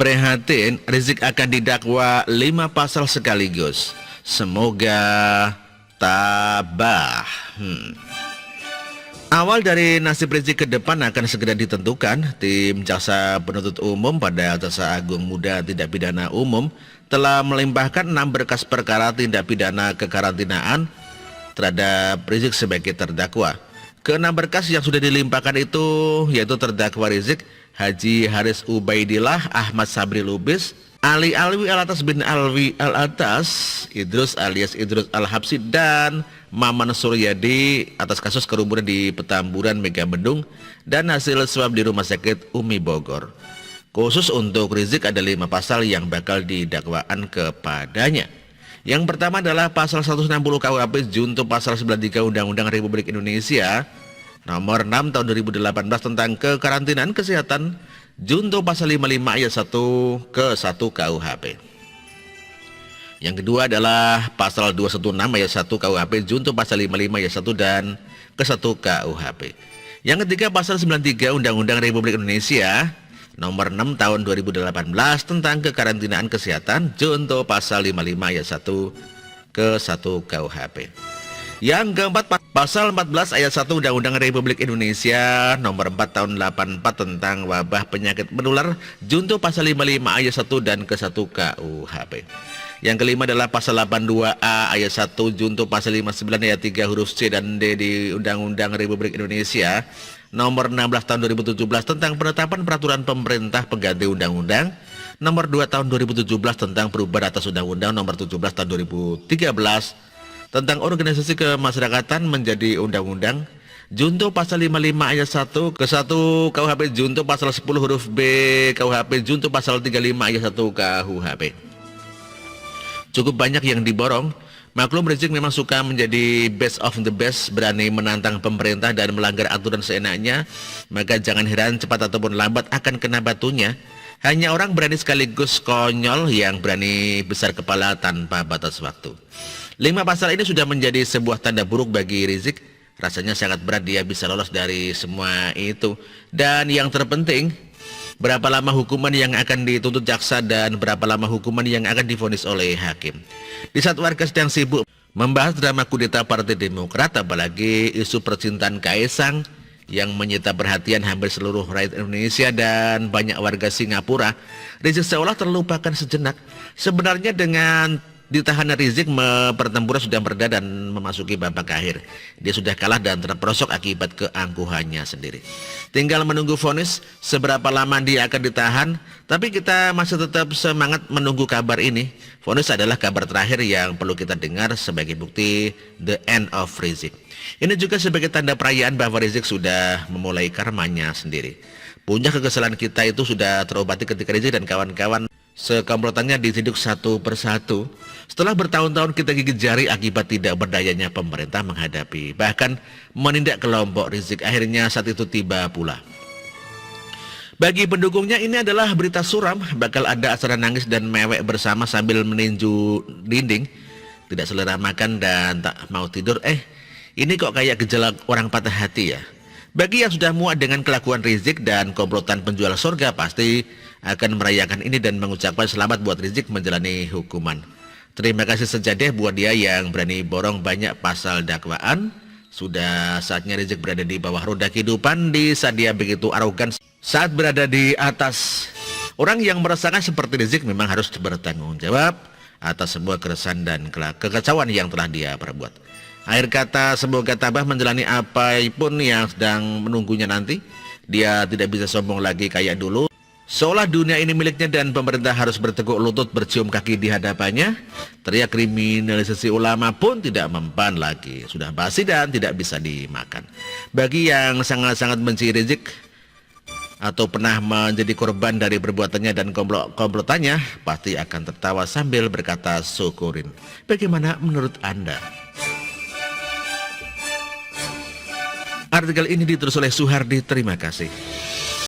Prihatin, Rizik akan didakwa 5 pasal sekaligus. Semoga tabah. Awal dari nasib Rizik ke depan akan segera ditentukan. Tim Jaksa Penuntut Umum pada Jaksa Agung Muda Tindak Pidana Umum telah melimpahkan 6 berkas perkara tindak pidana kekarantinaan terhadap Rizik sebagai terdakwa. Ke-6 berkas yang sudah dilimpahkan itu yaitu terdakwa Rizik, Haji Haris Ubaidillah, Ahmad Sabri Lubis, Ali Alwi Alatas bin Alwi Alatas, Idrus alias Idrus Al-Habsi, dan Maman Suryadi atas kasus kerumunan di Petamburan Megabendung dan hasil swab di Rumah Sakit Umi Bogor. Khusus untuk Rizik ada 5 pasal yang bakal didakwaan kepadanya. Yang pertama adalah pasal 160 KUHP junto pasal 93 Undang-Undang Republik Indonesia nomor 6 tahun 2018 tentang kekarantinaan kesehatan junto pasal 55 ayat 1 ke 1 KUHP. Yang kedua adalah pasal 216 ayat 1 KUHP junto pasal 55 ayat 1 dan ke 1 KUHP. Yang ketiga pasal 93 Undang-Undang Republik Indonesia nomor 6 tahun 2018 tentang kekarantinaan kesehatan junto pasal 55 ayat 1 ke 1 KUHP. Yang keempat pasal 14 ayat 1 Undang-Undang Republik Indonesia nomor 4 tahun 84 tentang wabah penyakit menular junto pasal 55 ayat 1 dan ke 1 KUHP. Yang kelima adalah pasal 82A ayat 1 junto pasal 59 ayat 3 huruf C dan D di Undang-Undang Republik Indonesia nomor 16 tahun 2017 tentang penetapan peraturan pemerintah pengganti undang-undang nomor 2 tahun 2017 tentang perubahan atas undang-undang nomor 17 tahun 2013 tentang organisasi kemasyarakatan menjadi undang-undang junto pasal 55 ayat 1 ke 1 KUHP junto pasal 10 huruf B KUHP junto pasal 35 ayat 1 KUHP. Cukup banyak yang diborong. Maklum Rizik memang suka menjadi best of the best, berani menantang pemerintah dan melanggar aturan seenaknya. Maka jangan heran cepat ataupun lambat akan kena batunya. Hanya orang berani sekaligus konyol yang berani besar kepala tanpa batas waktu. 5 pasal ini sudah menjadi sebuah tanda buruk bagi Rizik. Rasanya sangat berat dia bisa lolos dari semua itu. Dan yang terpenting, berapa lama hukuman yang akan dituntut jaksa dan berapa lama hukuman yang akan divonis oleh hakim. Di saat warga sedang sibuk membahas drama kudeta Partai Demokrat, apalagi isu percintaan Kaisang yang menyita perhatian hampir seluruh rakyat Indonesia dan banyak warga Singapura, Rizik seolah terlupakan sejenak. Sebenarnya dengan ditahannya Rizik, pertempuran sudah mereda dan memasuki babak akhir. Dia sudah kalah dan terperosok akibat keangkuhannya sendiri. Tinggal menunggu vonis seberapa lama dia akan ditahan. Tapi kita masih tetap semangat menunggu kabar ini. Vonis adalah kabar terakhir yang perlu kita dengar sebagai bukti the end of Rizik. Ini juga sebagai tanda perayaan bahwa Rizik sudah memulai karmanya sendiri. Puncak kekesalan kita itu sudah terobati ketika Rizik dan kawan-kawan sekomplotannya diciduk satu persatu. Setelah bertahun-tahun kita gigit jari akibat tidak berdayanya pemerintah menghadapi bahkan menindak kelompok Rizik, akhirnya saat itu tiba pula. Bagi pendukungnya ini adalah berita suram, bakal ada acara nangis dan mewek bersama sambil meninju dinding, tidak selera makan dan tak mau tidur. Ini kok kayak gejala orang patah hati ya. Bagi yang sudah muak dengan kelakuan Rizik dan komplotan penjual surga pasti akan merayakan ini dan mengucapkan selamat buat Rizik menjalani hukuman. Terima kasih sejadah buat dia yang berani borong banyak pasal dakwaan. Sudah saatnya Rizik berada di bawah roda kehidupan di saat dia begitu arogan saat berada di atas. Orang yang merasakan seperti Rizik memang harus bertanggung jawab atas semua keresahan dan kekacauan yang telah dia perbuat. Akhir kata, semoga tabah menjalani apapun yang sedang menunggunya nanti. Dia tidak bisa sombong lagi kayak dulu, seolah dunia ini miliknya dan pemerintah harus berteguk lutut bercium kaki di hadapannya. Teriak kriminalisasi ulama pun tidak mempan lagi, sudah basi dan tidak bisa dimakan. Bagi yang sangat-sangat benci Rizik atau pernah menjadi korban dari perbuatannya dan komplotannya, pasti akan tertawa sambil berkata syukurin. Bagaimana menurut Anda? Artikel ini ditulis oleh Suhardi, terima kasih.